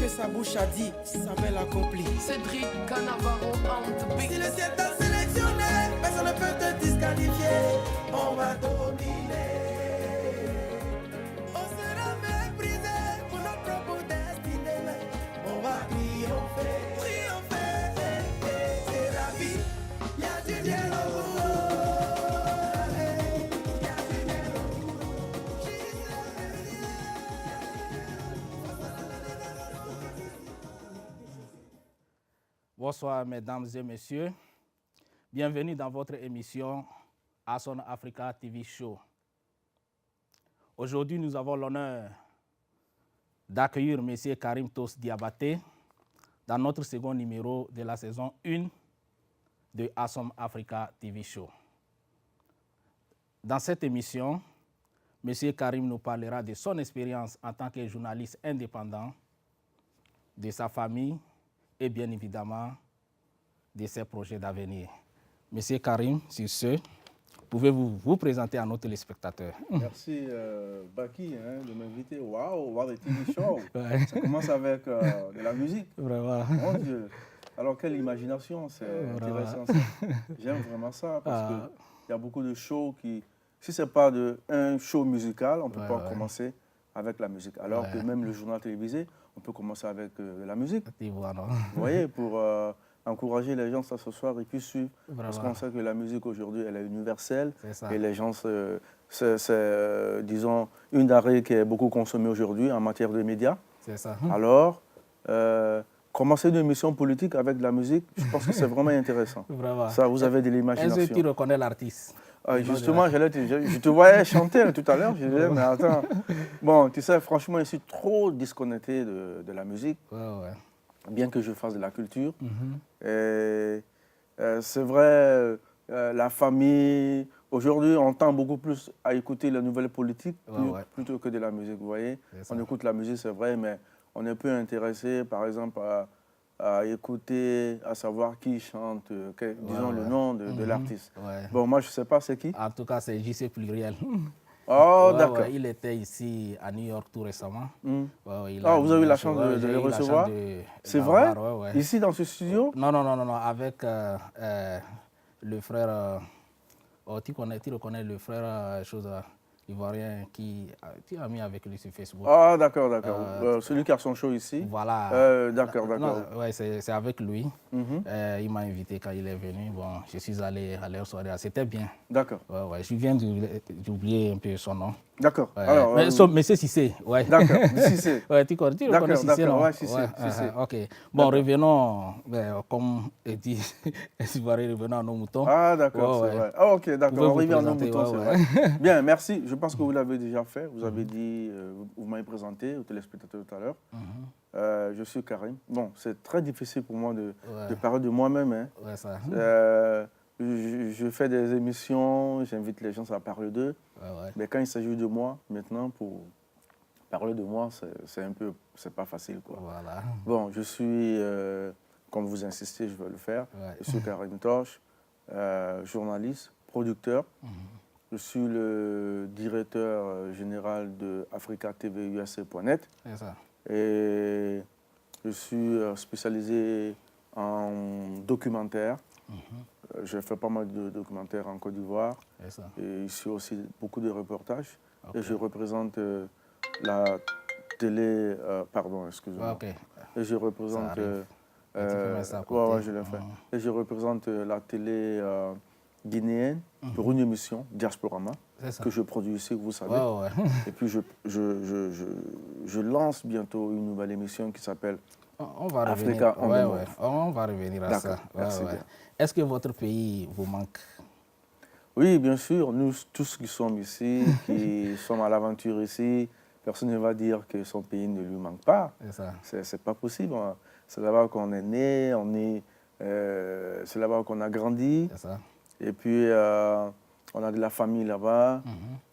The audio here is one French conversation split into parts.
que sa bouche a dit, sa main l'accomplit. Cédric Canavaro on the beat. Si le ciel t'a sélectionné, personne ne peut te disqualifier. On va dominer. On sera méprisé pour notre propre destinée. On va triompher, triompher. C'est la vie, y a du bien au bout. Bonsoir mesdames et messieurs, bienvenue dans votre émission Ason Africa TV Show. Aujourd'hui, nous avons l'honneur d'accueillir M. Karim Tos Diabaté dans notre second numéro de la saison 1 de Ason Africa TV Show. Dans cette émission, M. Karim nous parlera de son expérience en tant que journaliste indépendant, de sa famille, et bien évidemment de ses projets d'avenir. Monsieur Karim, sur ce, pouvez-vous vous présenter à nos téléspectateurs? Merci Baki de m'inviter. Waouh, voir des TV shows. Ouais. Ça commence avec de la musique. Vraiment. Mon Dieu. Alors quelle imagination, c'est intéressant. J'aime vraiment ça parce qu'il y a beaucoup de shows qui, si ce n'est pas un show musical, on ne peut pas commencer avec la musique. Alors que même le journal télévisé, on peut commencer avec la musique. Vous voyez, pour encourager les gens, ça, ce soir, ils puissent suivre. Parce qu'on sait que la musique aujourd'hui, elle est universelle. Et les gens, c'est disons, une denrée qui est beaucoup consommée aujourd'hui en matière de médias. C'est ça. Alors, commencer une émission politique avec de la musique, je pense que c'est vraiment intéressant. Ça, vous avez de l'imagination. Est-ce que tu reconnais l'artiste? Justement, je te voyais chanter tout à l'heure. Je disais, mais attends. Bon, tu sais, franchement, je suis trop disconnecté de la musique, bien que je fasse de la culture. C'est vrai, la famille. Aujourd'hui, on tend beaucoup plus à écouter la nouvelle politique plutôt que de la musique. Vous voyez, on écoute la musique, c'est vrai, mais on est peu intéressé, par exemple, à écouter, à savoir qui chante, disons le nom de l'artiste. Bon, moi, je ne sais pas c'est qui. En tout cas, c'est JC Pluriel. Oh, d'accord. Il était ici à New York tout récemment. Vous avez eu la chance de le recevoir? C'est vrai? Ici, dans ce studio? Non, avec le frère... tu reconnais le frère ivoirien qui tu as mis avec lui sur Facebook. Ah, d'accord. Celui qui a son show ici. Voilà. D'accord. Oui, c'est avec lui. Il m'a invité quand il est venu. Bon, je suis allé à leur soirée. C'était bien. D'accord. Je viens d'oublier un peu son nom. D'accord. Monsieur Cissé. D'accord, Cissé. Tu reconnais Cissé, non? Oui, Cissé. Ok. Bon, revenons, comme dit, revenons à nos moutons. Ah, d'accord, c'est vrai. Ok, d'accord, on revient à nos moutons, c'est vrai. Bien, merci. Je pense que vous l'avez déjà fait. Vous avez dit, vous m'avez présenté aux téléspectateurs tout à l'heure. Je suis Karim. Bon, c'est très difficile pour moi de parler de moi-même. Je fais des émissions, j'invite les gens à parler d'eux. Mais quand il s'agit de moi, maintenant, pour parler de moi, c'est pas facile, quoi. Bon, je suis, comme vous insistez, je vais le faire. Je suis Karim Tosh, journaliste, producteur. Je suis le directeur général de africatvUSA.net. Et je suis spécialisé en documentaire. Je fais pas mal de documentaires en Côte d'Ivoire. Et ici aussi beaucoup de reportages. Et je représente la télé... pardon, excusez-moi. Et je représente... je l'ai fait. Et je représente la télé guinéenne pour une émission, Diasporama, que je produis ici, vous savez. Et puis je lance bientôt une nouvelle émission qui s'appelle Africa on the Move. On va revenir à ça. Est-ce que votre pays vous manque? Oui, bien sûr. Nous tous qui sommes ici, qui sommes à l'aventure ici, personne ne va dire que son pays ne lui manque pas. C'est pas possible. C'est là-bas qu'on est né, c'est là-bas qu'on a grandi. Et puis, on a de la famille là-bas.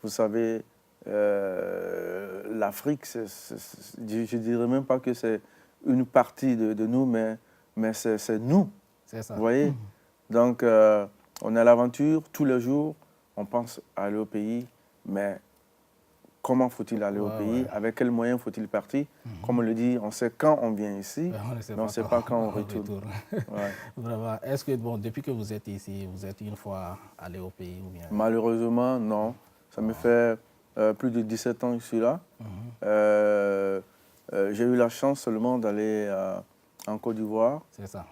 Vous savez, l'Afrique, je ne dirais même pas que c'est une partie de nous, mais c'est nous. Vous voyez? Donc, on est à l'aventure tous les jours. On pense à aller au pays, mais comment faut-il aller au pays, avec quels moyens faut-il partir. Comme on le dit, on sait quand on vient ici, mais on ne sait pas quand on retourne. Vraiment. Est-ce que, bon, depuis que vous êtes ici, vous êtes une fois allé au pays ou bien... Malheureusement, non. Ça me fait plus de 17 ans que je suis là. J'ai eu la chance seulement d'aller en Côte d'Ivoire. C'est ça.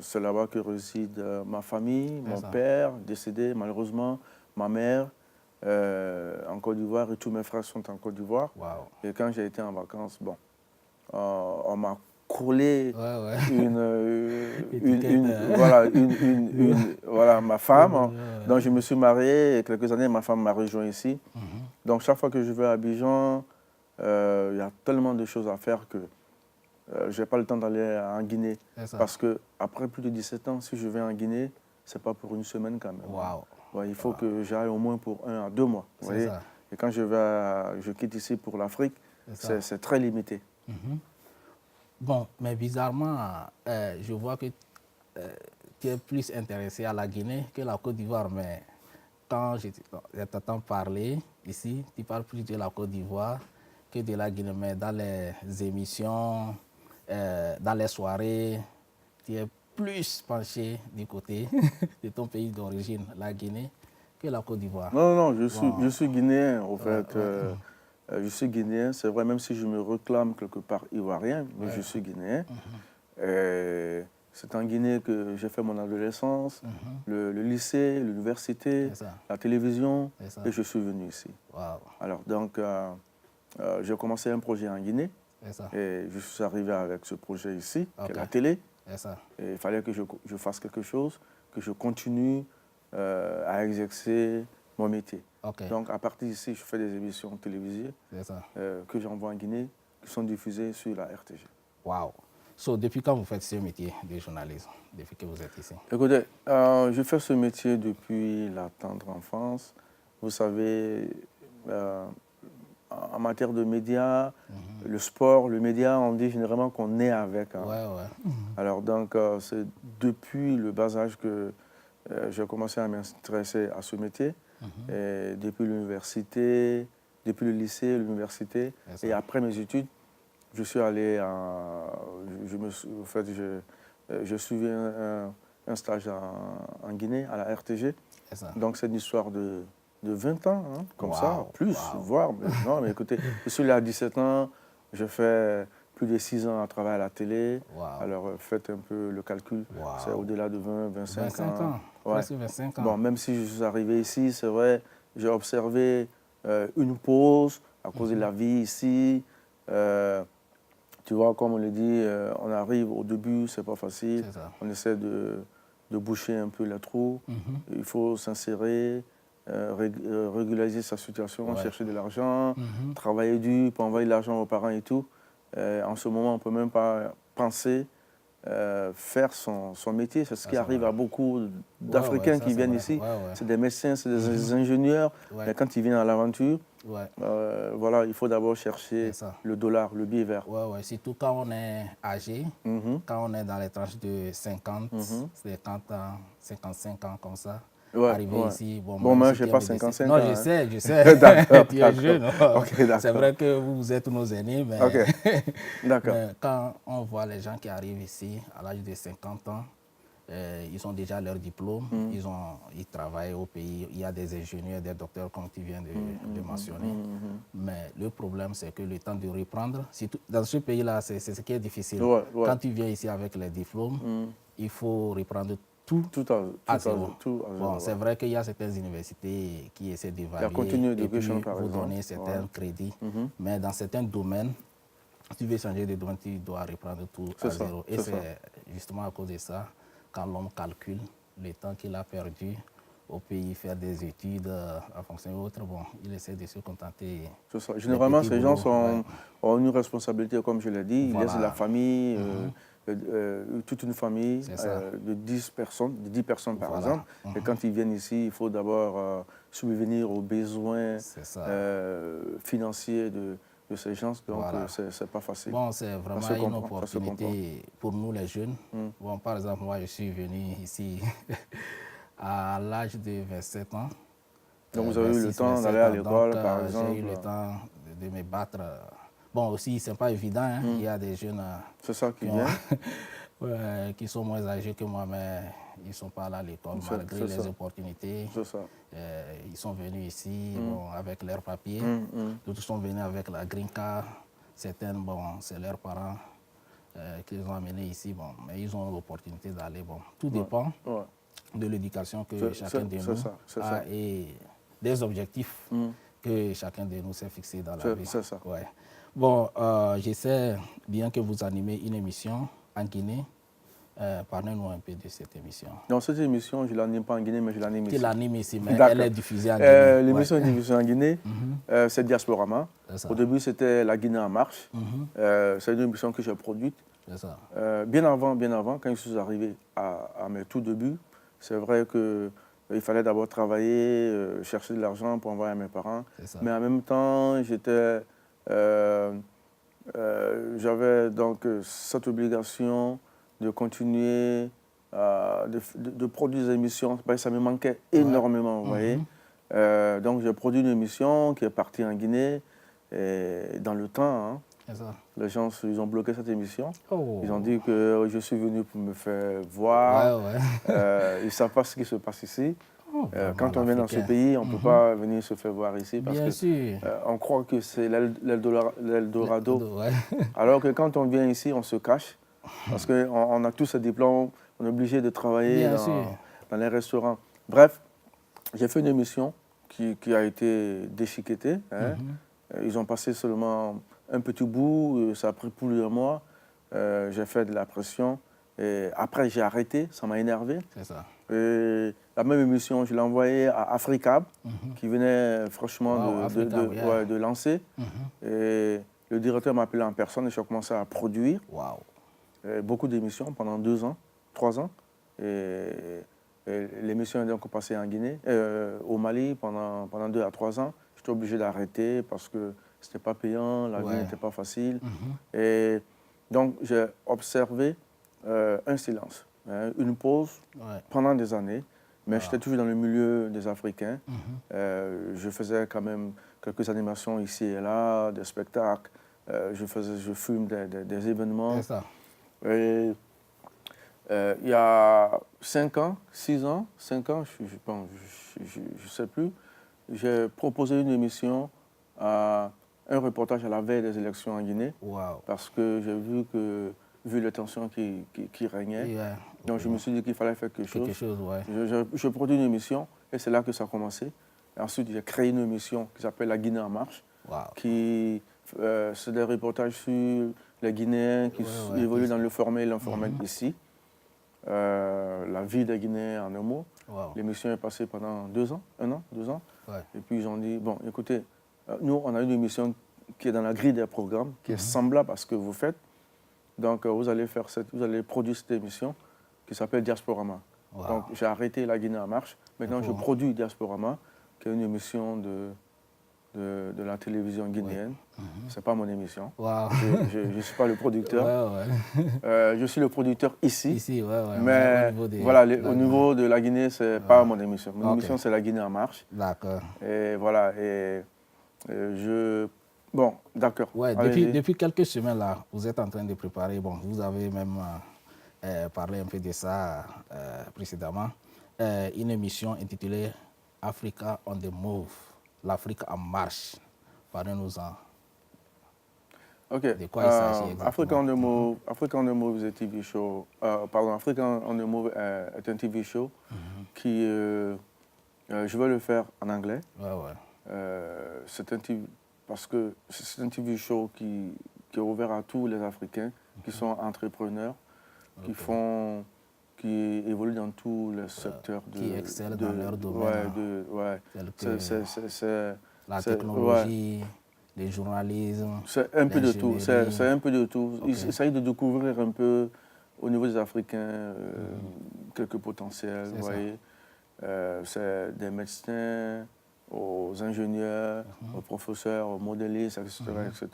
C'est là-bas que réside ma famille, mon père décédé malheureusement, ma mère en Côte d'Ivoire et tous mes frères sont en Côte d'Ivoire. Et quand j'ai été en vacances, bon, on m'a collé voilà, ma femme. Donc je me suis marié et quelques années, ma femme m'a rejoint ici. Donc chaque fois que je vais à Abidjan, il y a tellement de choses à faire que je n'ai pas le temps d'aller en Guinée. Parce qu'après plus de 17 ans, si je vais en Guinée, ce n'est pas pour une semaine quand même. Ouais, il faut que j'aille au moins pour 1 à 2 mois. Vous voyez. Et quand je quitte ici pour l'Afrique, c'est très limité. Bon, mais bizarrement, je vois que tu es plus intéressé à la Guinée que la Côte d'Ivoire. Mais quand je t'entends parler ici, tu parles plus de la Côte d'Ivoire que de la Guinée. Mais dans les émissions, dans les soirées, tu es plus penché du côté de ton pays d'origine, la Guinée, que la Côte d'Ivoire. Non, je suis guinéen, en fait. Je suis guinéen, c'est vrai, même si je me réclame quelque part ivoirien, mais je suis guinéen. C'est en Guinée que j'ai fait mon adolescence, le lycée, l'université, la télévision, et je suis venu ici. Alors, donc, j'ai commencé un projet en Guinée, et je suis arrivé avec ce projet ici, qui est la télé. Et il fallait que je fasse quelque chose, que je continue à exercer mon métier. Donc, à partir d'ici, je fais des émissions télévisées que j'envoie en Guinée, qui sont diffusées sur la RTG. Wow. So, depuis quand vous faites ce métier de journalisme, depuis que vous êtes ici? Écoutez, je fais ce métier depuis la tendre enfance. Vous savez, en matière de médias, le sport, le média, on dit généralement qu'on naît avec. Alors donc, c'est depuis le bas âge que j'ai commencé à m'intéresser à ce métier. Et depuis l'université, depuis le lycée, l'université, et après mes études, je suis allé je suivais un stage en Guinée, à la RTG. Donc c'est une histoire de 20 ans, hein, comme ça, plus, voire. Non, mais écoutez, je suis là à 17 ans, je fais plus de 6 ans à travailler à la télé. Alors faites un peu le calcul, c'est au-delà de 20, 25 ans. Presque 25 ans. Bon, même si je suis arrivé ici, c'est vrai, j'ai observé une pause à cause de la vie ici. Tu vois, comme on le dit, on arrive au début, c'est pas facile. On essaie de boucher un peu les trous. Il faut s'insérer, régulariser sa situation, chercher de l'argent, travailler dur pour envoyer de l'argent aux parents et tout. En ce moment, on ne peut même pas penser faire son métier. C'est ce qui arrive à beaucoup d'Africains qui viennent ici. C'est des médecins, c'est des ingénieurs. Mais quand ils viennent à l'aventure, voilà, il faut d'abord chercher le dollar, le billet vert. Surtout quand on est âgé, quand on est dans les tranches de 50, 50 ans, 55 ans comme ça. Arrivé ici, bon moi, je n'ai pas 55 ans. Non, je sais. Tu es jeune. C'est vrai que vous êtes nos aînés, mais, mais quand on voit les gens qui arrivent ici à l'âge de 50 ans, ils ont déjà leur diplôme, ils travaillent au pays, il y a des ingénieurs, des docteurs comme tu viens de mentionner. Mais le problème, c'est que le temps de reprendre, dans ce pays-là, c'est ce qui est difficile. Quand tu viens ici avec les diplômes, il faut reprendre tout à zéro. Bon, c'est vrai qu'il y a certaines universités qui essaient d'évaluer et puis vous donner certains crédits. Mais dans certains domaines, si tu veux changer de domaine, tu dois reprendre tout à zéro. Et c'est justement à cause de ça, quand l'homme calcule le temps qu'il a perdu au pays, faire des études en fonction d'autres, bon, il essaie de se contenter. C'est ça. Généralement, ces gens ont une responsabilité, comme je l'ai dit. Ils laissent la famille, toute une famille de 10 personnes par exemple. Et quand ils viennent ici, il faut d'abord subvenir aux besoins financiers de ces gens. Donc, c'est pas facile. Bon, c'est vraiment une opportunité pour nous les jeunes. Bon, par exemple, moi, je suis venu ici à l'âge de 27 ans. Donc vous avez eu le temps d'aller à l'école, par exemple? J'ai eu le temps de me battre. Bon, aussi, ce n'est pas évident. Hein. Il y a des jeunes qui sont moins âgés que moi, mais ils ne sont pas allés à l'école malgré les opportunités. Ils sont venus ici avec leurs papiers. D'autres sont venus avec la green card. Certains, c'est leurs parents qui les ont amenés ici. Bon, mais ils ont l'opportunité d'aller. Bon, tout dépend de l'éducation que chacun de nous a et des objectifs que chacun de nous s'est fixé dans la vie. C'est ça. Ouais. Bon, je sais bien que vous animez une émission en Guinée. Parlez-nous un peu de cette émission. Dans cette émission, je ne l'anime pas en Guinée, mais je l'anime ici. Tu l'animes ici, mais elle est diffusée en Guinée. L'émission est diffusée en Guinée, c'est Diasporama. Au début, c'était La Guinée en marche. C'est une émission que j'ai produite. Bien avant, quand je suis arrivé à mes tout débuts, c'est vrai qu'il fallait d'abord travailler, chercher de l'argent pour envoyer à mes parents. Mais en même temps, j'avais donc cette obligation de continuer de produire des émissions. Ça me manquait énormément, vous voyez. Donc j'ai produit une émission qui est partie en Guinée. Et dans le temps, les gens ils ont bloqué cette émission. Ils ont dit que je suis venu pour me faire voir. Ils ne savent pas ce qui se passe ici. Quand on vient dans ce pays, on ne peut pas venir se faire voir ici parce qu'on croit que c'est l'Eldorado. Alors que quand on vient ici, on se cache parce qu'on a tous ces diplômes, on est obligé de travailler dans les restaurants. Bref, j'ai fait une émission qui a été déchiquetée. Ils ont passé seulement un petit bout, ça a pris plus de mois. J'ai fait de la pression. Et après, j'ai arrêté, ça m'a énervé. Et la même émission, je l'ai envoyée à Africab, qui venait franchement de lancer. Et le directeur m'a appelé en personne et j'ai commencé à produire beaucoup d'émissions pendant 2 ans, 3 ans. Et l'émission est donc passée en Guinée, au Mali pendant 2 à 3 ans. J'étais obligé d'arrêter parce que ce n'était pas payant, la vie n'était pas facile. Et donc, j'ai observé un silence, une pause pendant des années. Mais j'étais toujours dans le milieu des Africains. Je faisais quand même quelques animations ici et là, des spectacles. Je filme des événements. Et il y a 5 ans, 6 ans, 5 ans, je ne sais plus, j'ai proposé une émission, un reportage à la veille des élections en Guinée, parce que j'ai vu les tensions qui régnaient. Donc je me suis dit qu'il fallait faire quelque chose. Je produis une émission et c'est là que ça a commencé. Et ensuite, j'ai créé une émission qui s'appelle La Guinée en marche, qui c'est des reportages sur les Guinéens qui évoluent dans le formel et l'informel ici. La vie des Guinéens en un mot. L'émission est passée pendant 2 ans, 1 an, 2 ans. Et puis ils ont dit, bon, écoutez, nous, on a une émission qui est dans la grille des programmes, qui est semblable à ce que vous faites. Donc, vous allez produire cette émission qui s'appelle Diasporama. Donc, j'ai arrêté La Guinée en marche. Maintenant, je produis Diasporama, qui est une émission de la télévision guinéenne. Ce n'est pas mon émission. Je ne suis pas le producteur. Je suis le producteur ici. Mais au niveau de la Guinée, ce n'est pas mon émission. Mon émission, c'est La Guinée en marche. Et voilà. Bon, d'accord. Depuis quelques semaines, là, vous êtes en train de préparer, vous avez même parlé un peu de ça précédemment, une émission intitulée Africa on the Move, l'Afrique en marche. Parlez-nous-en. De quoi il s'agit exactement? Africa on the Move is a TV show. Africa on the Move est un TV show qui, je vais le faire en anglais. C'est un TV, parce que c'est un TV show qui est ouvert à tous les Africains qui sont entrepreneurs, qui évoluent dans tous les secteurs. Qui excellent dans leur domaine. C'est la technologie, le journalisme. C'est un peu de tout. C'est un peu de tout. Il s'agit de découvrir un peu au niveau des Africains quelques potentiels. Vous voyez. C'est des médecins, aux ingénieurs, aux professeurs, aux modélistes, etc.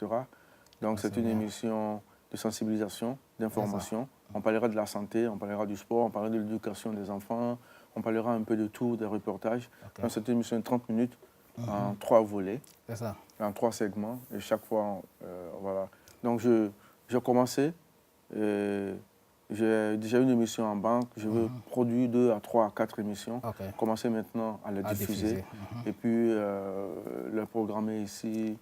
Donc c'est une émission de sensibilisation, d'information. On parlera de la santé, on parlera du sport, on parlera de l'éducation des enfants, on parlera un peu de tout, des reportages. Donc, c'est une émission de 30 minutes en 3 volets, en 3 segments. Et chaque fois, voilà. Donc, j'ai commencé. J'ai déjà une émission en banque. Je veux produire 2 à 3 à 4 émissions. Commencer maintenant à les diffuser. Et puis, les programmer ici.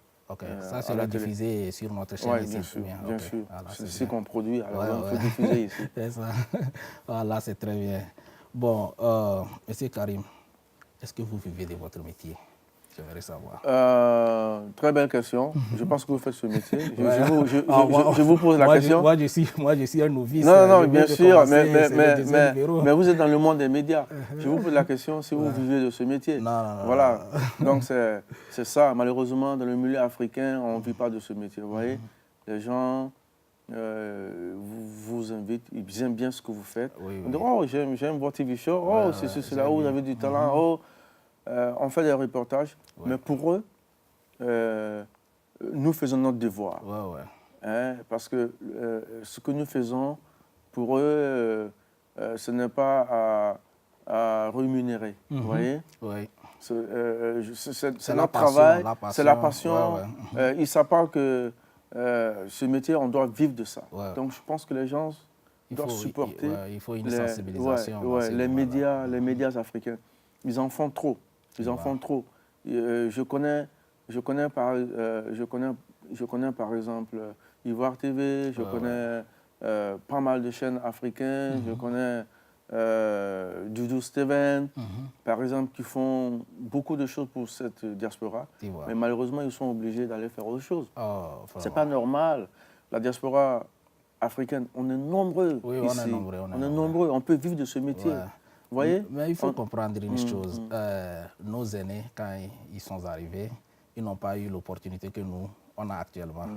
Ça, c'est la diffuser sur notre chaîne ici. Bien sûr, bien sûr. Voilà, c'est ici qu'on produit, alors il faut diffuser ici. C'est ça. Voilà, c'est très bien. Bon, Monsieur Karim, est-ce que vous vivez de votre métier? J'aimerais savoir. Très belle question. Je pense que vous faites ce métier. Je vous pose la question. Moi, je suis un novice. Non, bien sûr, mais vous êtes dans le monde des médias. Je vous pose la question si vous vivez de ce métier. Non. Voilà. Donc, c'est ça. Malheureusement, dans le milieu africain, on ne vit pas de ce métier. Vous voyez, les gens vous invitent, ils aiment bien ce que vous faites. On dit, oh, j'aime votre TV show. Oh, c'est là où vous avez du talent. Oh, on fait des reportages, mais pour eux, nous faisons notre devoir. Hein, parce que ce que nous faisons, pour eux, ce n'est pas à rémunérer. Vous voyez? C'est notre travail, c'est la passion. Ils ne savent pas que ce métier, on doit vivre de ça. Donc je pense que les gens doivent supporter. Il faut une sensibilisation. Les médias africains, ils en font trop. Ils en font trop. Je connais par exemple Ivoire TV, je connais pas mal de chaînes africaines, je connais Doudou Steven, par exemple, qui font beaucoup de choses pour cette diaspora. Mais malheureusement, ils sont obligés d'aller faire autre chose. C'est pas normal. La diaspora africaine, on est nombreux ici. On est nombreux. On peut vivre de ce métier. Vous voyez? Mais il faut comprendre une chose. Nos aînés, quand ils sont arrivés, ils n'ont pas eu l'opportunité que nous, on a actuellement.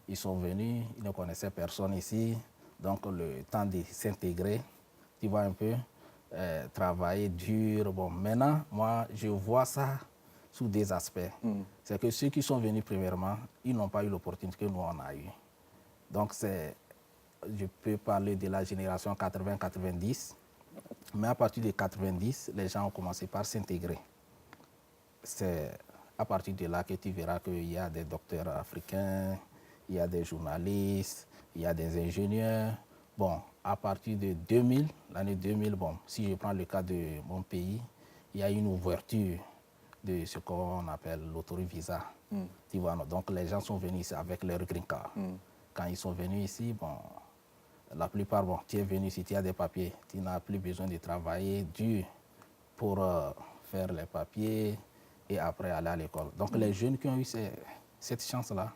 Ils sont venus, ils ne connaissaient personne ici. Donc, le temps de s'intégrer, tu vois un peu, travailler dur. Bon, maintenant, moi, je vois ça sous des aspects. C'est que ceux qui sont venus premièrement, ils n'ont pas eu l'opportunité que nous, on a eu. Donc, je peux parler de la génération 80-90. Mais à partir de 90, les gens ont commencé par s'intégrer. C'est à partir de là que tu verras qu'il y a des docteurs africains, il y a des journalistes, il y a des ingénieurs. Bon, à partir de 2000, l'année 2000, bon, si je prends le cas de mon pays, il y a une ouverture de ce qu'on appelle l'autovisa. Tu vois, donc les gens sont venus ici avec leur green card. Quand ils sont venus ici, bon, la plupart, bon, tu es venu ici, tu as des papiers, tu n'as plus besoin de travailler dur pour faire les papiers et après aller à l'école. Donc les jeunes qui ont eu cette chance-là,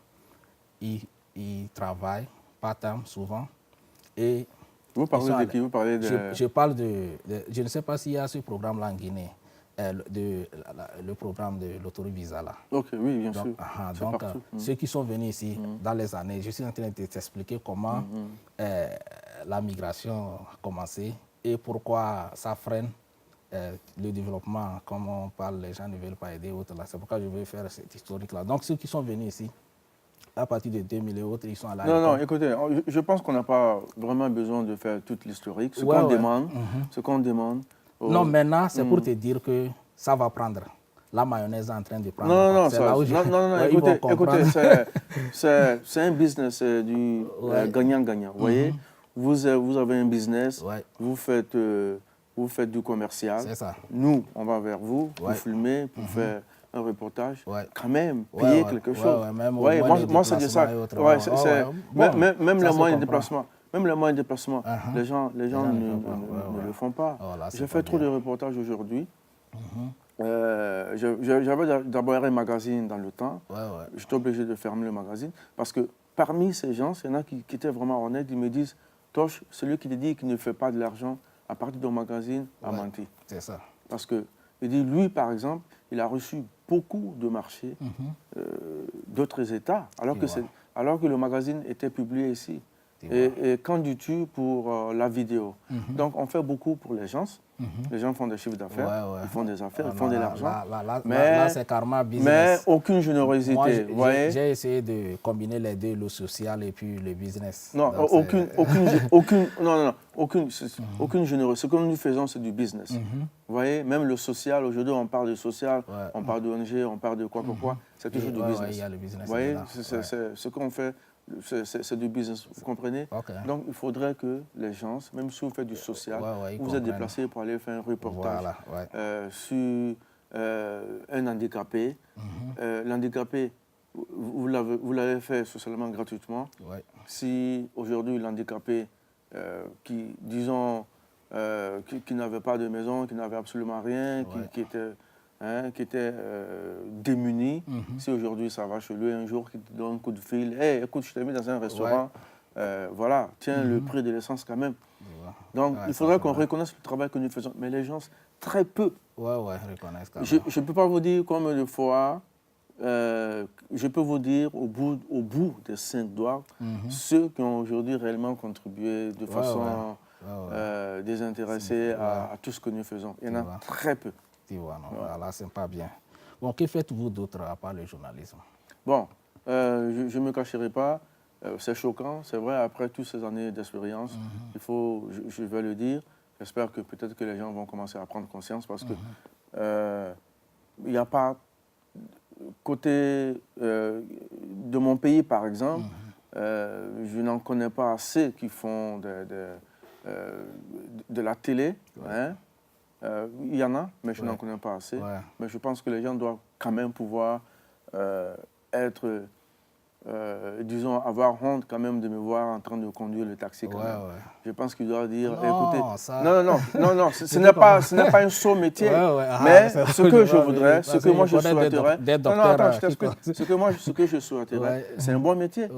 ils travaillent part-time souvent. Et vous parlez de qui? Vous parlez de... Je parle je ne sais pas s'il y a ce programme-là en Guinée, le programme de l'autovisa là. Ok, oui, bien sûr. Donc, ceux qui sont venus ici dans les années, je suis en train de t'expliquer comment la migration a commencé et pourquoi ça freine le développement. Comme on parle, les gens ne veulent pas aider autres là. C'est pourquoi je veux faire cette historique-là. Donc, ceux qui sont venus ici, à partir de 2000 et autres, ils sont à la... Non, écoutez, je pense qu'on n'a pas vraiment besoin de faire toute l'historique. Ce qu'on demande... Non, maintenant, c'est pour te dire que ça va prendre. La mayonnaise est en train de prendre. Non, écoutez, c'est un business du gagnant-gagnant. Vous voyez, vous avez un business, vous faites du commercial. C'est ça. Nous, on va vers vous, pour filmer, pour faire un reportage, quand même, payer quelque chose. Moi, c'est de ça. Même les moyens de déplacement. Même les moyens de déplacement, les gens ne le font pas. J'ai fait trop de reportages aujourd'hui. J'avais d'abord un magazine dans le temps. J'étais obligé de fermer le magazine parce que parmi ces gens, il y en a qui étaient vraiment honnêtes. Ils me disent, Toch, celui qui te dit qu'il ne fait pas de l'argent à partir d'un magazine a menti. C'est ça. Parce que, il dit, lui, par exemple, il a reçu beaucoup de marchés d'autres États, alors que le magazine était publié ici. Et qu'en dis-tu pour la vidéo? Donc, on fait beaucoup pour les gens. Les gens font des chiffres d'affaires, ils font des affaires, ils font de l'argent. Là, c'est karma business. Mais aucune générosité. Moi, vous voyez? j'ai essayé de combiner les deux, le social et puis le business. Non, donc, aucune générosité. Ce que nous faisons, c'est du business. Vous voyez, même le social, aujourd'hui, on parle de social, on parle d'ONG, on parle de quoi que quoi. C'est toujours du business. Il y a le business. Vous voyez, ce qu'on fait, c'est du business, vous comprenez? Donc, il faudrait que les gens, même si vous faites du social, vous êtes déplacés pour aller faire un reportage sur un handicapé. L'handicapé, vous l'avez fait socialement gratuitement. Si aujourd'hui l'handicapé qui, disons, qui n'avait pas de maison, qui n'avait absolument rien, qui était démuni, si aujourd'hui ça va chez lui un jour, qui te donne un coup de fil, hey, écoute, je t'ai mis dans un restaurant, voilà, tiens le prix de l'essence quand même. Donc il faudrait qu'on reconnaisse le travail que nous faisons, mais les gens, très peu. Reconnaissent quand même. Je ne peux pas vous dire combien de fois, je peux vous dire au bout des 5 doigts, ceux qui ont aujourd'hui réellement contribué de façon désintéressée à tout ce que nous faisons. Il y en a très peu. Voilà, c'est pas bien. Bon, que faites-vous d'autre à part le journalisme? Bon, je ne me cacherai pas, c'est choquant, c'est vrai, après toutes ces années d'expérience, il faut, je vais le dire, j'espère que peut-être que les gens vont commencer à prendre conscience parce que il n'y a pas, côté de mon pays par exemple, je n'en connais pas assez qui font de la télé, il y en a, mais je n'en connais pas assez. Mais je pense que les gens doivent quand même pouvoir être, disons, avoir honte quand même de me voir en train de conduire le taxi. Je pense qu'ils doivent dire, écoutez, non, ce n'est pas un saut métier, mais ce que je voudrais, ce que moi je souhaiterais, ce que je souhaiterais, c'est un bon métier.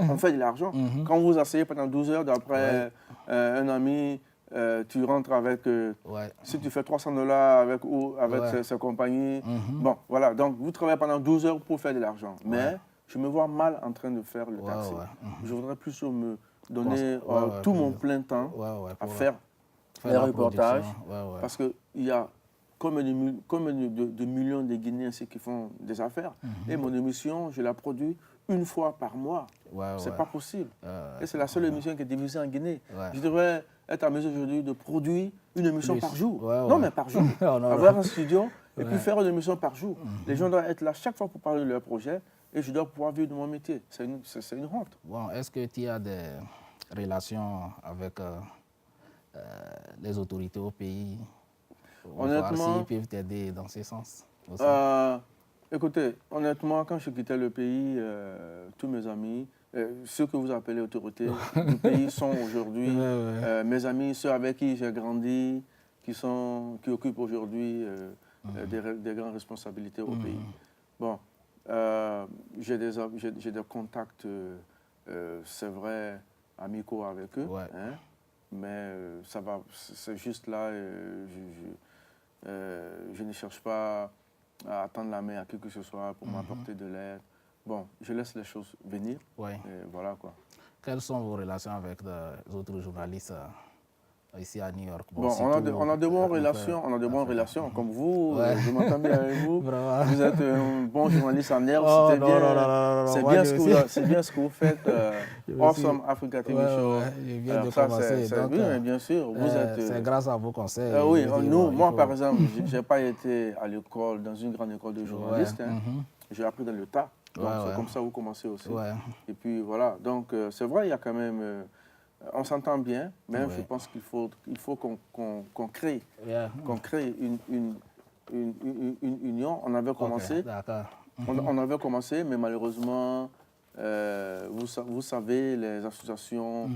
On fait de l'argent. Quand vous asseyez pendant 12 heures d'après un ami, tu rentres avec, si tu fais $300 avec ces compagnies, bon, voilà, donc vous travaillez pendant 12 heures pour faire de l'argent, mais je me vois mal en train de faire le taxi. Je voudrais plus me donner tout mon plein temps à faire les reportages, parce qu'il y a combien de millions de Guinéens qui font des affaires, et mon émission, je la produis une fois par mois. C'est pas possible. Et c'est la seule émission qui est diffusée en Guinée. Je devrais être à mesure aujourd'hui de produire une émission par jour. Non, mais par jour. Avoir un studio et puis faire une émission par jour. Les gens doivent être là chaque fois pour parler de leur projet et je dois pouvoir vivre de mon métier. C'est une honte. Bon, est-ce que tu as des relations avec les autorités au pays? Honnêtement, s'ils peuvent t'aider dans ce sens aussi. Écoutez, honnêtement, quand je quittais le pays, tous mes amis, ceux que vous appelez autorités du pays sont aujourd'hui mes amis, ceux avec qui j'ai grandi, qui occupent aujourd'hui des grandes responsabilités au pays. Bon, j'ai des contacts, c'est vrai, amicaux avec eux, mais ça va, c'est juste là, je ne cherche pas à tendre la main à qui que ce soit pour m'apporter de l'aide. Bon, je laisse les choses venir. Et voilà quoi. Quelles sont vos relations avec les autres journalistes ici à New York? Bon, on a de bonnes relations, comme vous. Je m'entends bien avec vous. Vous êtes un bon journaliste en herbe. C'est bien ce que vous faites. Awesome Africa TV Show. Je viens de commencer. Oui, bien sûr. C'est grâce à vos conseils. Oui, moi par exemple, je n'ai pas été à l'école, dans une grande école de journalistes. J'ai appris dans le tas. Donc c'est comme ça que vous commencez aussi. Et puis voilà, donc c'est vrai, il y a quand même... on s'entend bien, mais je pense qu'il faut qu'on crée, une union. On avait commencé, on avait commencé, mais malheureusement, vous savez, les associations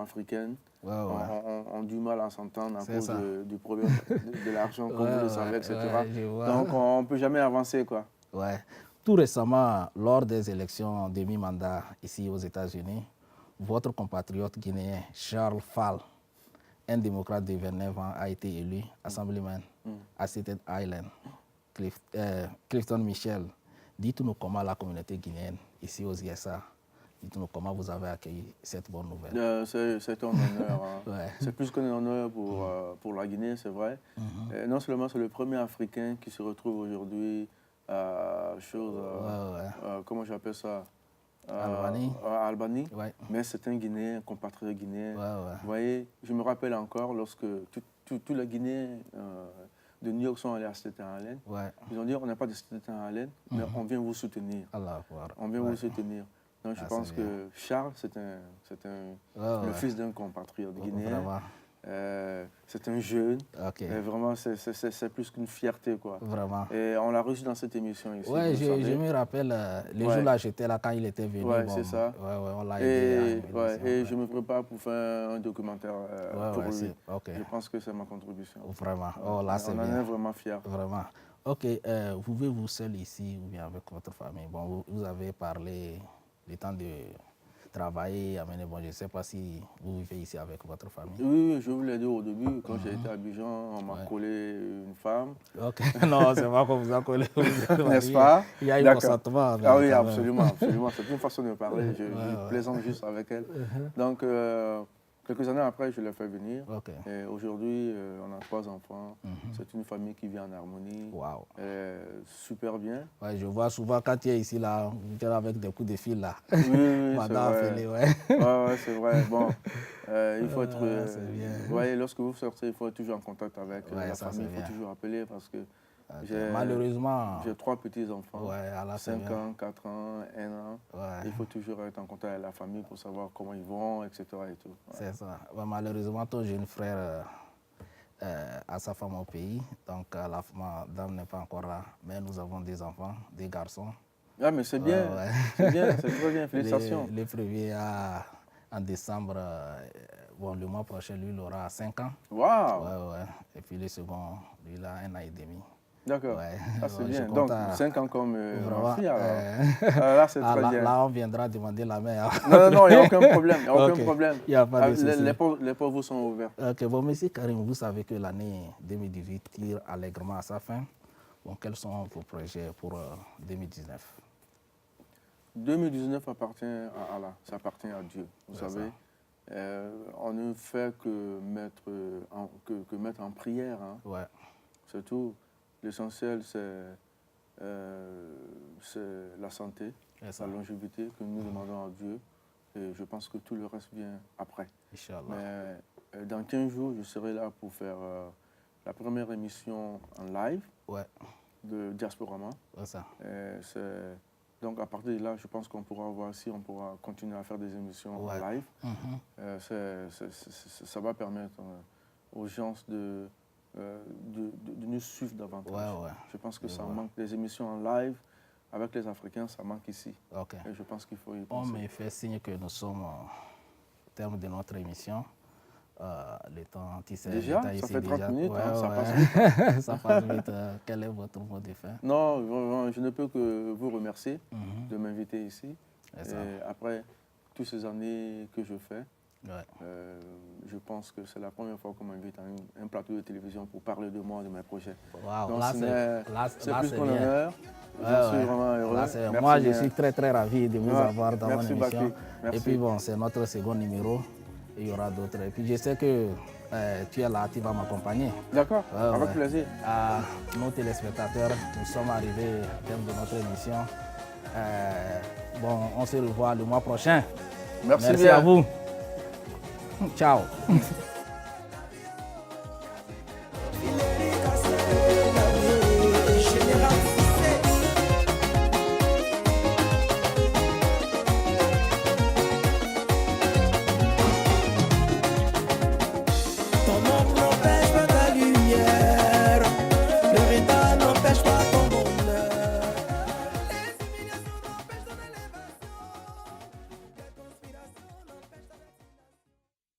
africaines ont du mal à s'entendre à cause du problème de l'argent, comme vous le savez, etc. Donc on ne peut jamais avancer, quoi. Tout récemment, lors des élections de mi-mandat ici aux États-Unis, votre compatriote guinéen Charles Fall, un démocrate de 29 ans, a été élu Assemblyman à Staten Island. Clifton Michel, dites-nous comment la communauté guinéenne ici aux USA Dites-nous comment vous avez accueilli cette bonne nouvelle. C'est un honneur. Hein. C'est plus qu'un honneur pour la Guinée, c'est vrai. Et non seulement c'est le premier Africain qui se retrouve aujourd'hui comment j'appelle ça, Albanie, mais c'est un Guinéen, un compatriote guinéen. Vous voyez, je me rappelle encore lorsque tous les Guinéens de New York sont allés à Staten Island. Ils ont dit on n'a pas de Staten Island, mais on vient vous soutenir. On vient vous soutenir. Donc je pense que Charles, c'est le fils d'un compatriote guinéen. C'est un jeune. Et vraiment, c'est plus qu'une fierté, quoi. Vraiment. Et on l'a reçu dans cette émission ici. Oui, je me rappelle, les jours là, j'étais là quand il était venu. Oui, c'est ça. On l'a aidé. Et je me prépare pour faire un documentaire pour lui. Je pense que c'est ma contribution. Vraiment. Là, c'est bien. On en est vraiment fiers. Vraiment. Ok, vous vivez-vous seul ici ou bien avec votre famille? Bon, vous avez parlé du temps de travailler, amener. Bon, je ne sais pas si vous vivez ici avec votre famille. Oui, je vous l'ai dit au début. Quand j'ai été à Abidjan, on m'a collé une femme. Ok, non, c'est pas qu'on vous a collé. N'est-ce pas? Il y a eu consentement. Ah oui, absolument. C'est une façon de parler. Je plaisante juste avec elle. Donc, quelques années après, je l'ai fait venir. Et aujourd'hui, on a 3 enfants. C'est une famille qui vit en harmonie. Wow. Super bien. Ouais, je vois souvent quand tu es ici, là, tu es avec des coups de fil. Là. Oui, Madame c'est vrai. C'est vrai. Bon, il faut être... vous voyez, lorsque vous sortez, il faut être toujours en contact avec la famille. Il faut toujours appeler parce que malheureusement, j'ai 3 petits-enfants, 5 bien. ans, 4 ans, 1 an. Il faut toujours être en contact avec la famille pour savoir comment ils vont, etc. Et tout. C'est ça. Malheureusement, ton jeune frère a sa femme au pays, donc la dame n'est pas encore là. Mais nous avons des enfants, des garçons. Ah, mais c'est bien, c'est bien, c'est très bien, félicitations. Le premier en décembre, le mois prochain, lui, il aura 5 ans. Waouh! Et puis le second, lui, il a 1 an et demi. D'accord, c'est bien. Donc, 5 ans comme ma fille, alors. Là, c'est très bien. Là, on viendra demander la mère. Non, il n'y a aucun problème. Il n'y a aucun problème. Il n'y a pas de souci. Les portes vous sont ouvertes. Ok, bon, monsieur Karim, vous savez que l'année 2018 tire allègrement à sa fin. Bon, quels sont vos projets pour 2019? 2019 appartient à Allah, ça appartient à Dieu. Vous savez, on ne fait que mettre en prière. Hein. C'est tout. L'essentiel, c'est la santé, la longévité que nous demandons à Dieu. Et je pense que tout le reste vient après. Inch'Allah. Mais dans 15 jours, je serai là pour faire la première émission en live de Diasporama. Donc à partir de là, je pense qu'on pourra voir si on pourra continuer à faire des émissions en live. Ça va permettre aux gens de nous suivre davantage. Je pense que ça manque. Les émissions en live avec les Africains, ça manque ici. Et je pense qu'il faut y penser. On me fait signe que nous sommes au terme de notre émission. Le temps, déjà, ça fait 30 minutes, ça passe vite. Ça passe vite. Quel est votre mot de fin? Non, je ne peux que vous remercier de m'inviter ici. Et après toutes ces années que je fais, je pense que c'est la première fois qu'on m'invite à un plateau de télévision pour parler de moi, de mes projets. Donc c'est plus qu'un honneur. Je suis vraiment heureux. Moi, je suis très très ravi de vous avoir dans mon émission. Merci. Et puis bon, c'est notre second numéro. Il y aura d'autres. Et puis je sais que tu es là, tu vas m'accompagner. D'accord, avec plaisir. À nos téléspectateurs, nous sommes arrivés au terme de notre émission. On se revoit le mois prochain. Merci bien. À vous. Ciao.